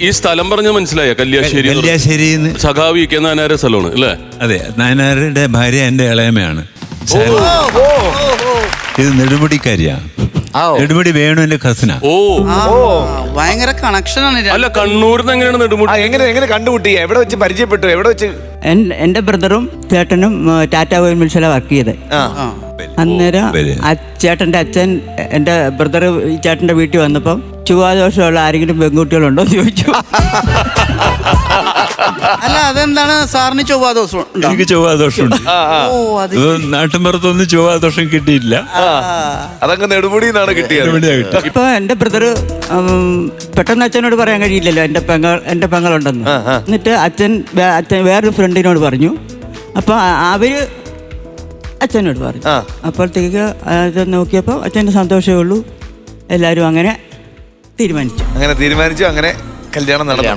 ഈ സ്ഥലം പറഞ്ഞ മനസ്സിലായ കല്യാശ്ശേരി? കല്യാശ്ശേരി സഖാവി കെ നായനാരുടെ സ്ഥലമാണ് അല്ലേ? അതെ, നായനാരുടെ ഭാര്യ എന്റെ ഇളയമയാണ്. ഇത് നെടുമുടിക്കാരിയാ. നെടുമുടി വേണുവിന്റെ കസിനാ. ഭയങ്കര കണക്ഷനാണ്. അല്ല, കണ്ണൂരിന്ന് എങ്ങനെയാണ് നെടുമുടി? എങ്ങനെ കണ്ടുമുട്ടി? എവിടെ വെച്ച് പരിചയപ്പെട്ടു? എവിടെ വെച്ച്? എന്റെ ബ്രദറും ചേട്ടനും ടാറ്റ ഓയിൽ മിൽസിലാണ് വർക്ക് ചെയ്തത്. അന്നേരം ചേട്ടന്റെ അച്ഛൻ എന്റെ ബ്രദർ ഈ ചേട്ടന്റെ വീട്ടിൽ വന്നപ്പം ചൊവ്വാദോഷമുള്ള ആരെങ്കിലും പെൺകുട്ടികളുണ്ടോ എന്ന് ചോദിച്ചു. അല്ല, അതെന്താണ് സാറിന് ചൊവ്വാദോഷം? എനിക്ക് ചൊവ്വാദോഷമുണ്ട്. നാട്ടിൻപുറത്തൊന്നും ചൊവ്വാദോഷം കിട്ടിയില്ല. അതങ്ങ് നെടുമുടിന്നാണ് കിട്ടിയത്. ഇപ്പൊ എന്റെ ബ്രദർ പെട്ടെന്ന് അച്ഛനോട് പറയാൻ കഴിയില്ലല്ലോ എന്റെ പെങ്ങളുണ്ടെന്ന്. എന്നിട്ട് അച്ഛൻ വേറൊരു ഫ്രണ്ടിനോട് പറഞ്ഞു. അപ്പൊ അവര് അച്ഛനോട് പറഞ്ഞു. അപ്പോഴത്തേക്ക് അച്ഛൻ നോക്കിയപ്പോൾ അച്ഛൻ്റെ സന്തോഷമേ ഉള്ളൂ. എല്ലാവരും അങ്ങനെ തീരുമാനിച്ചു. അങ്ങനെ കല്യാണം നടന്നു.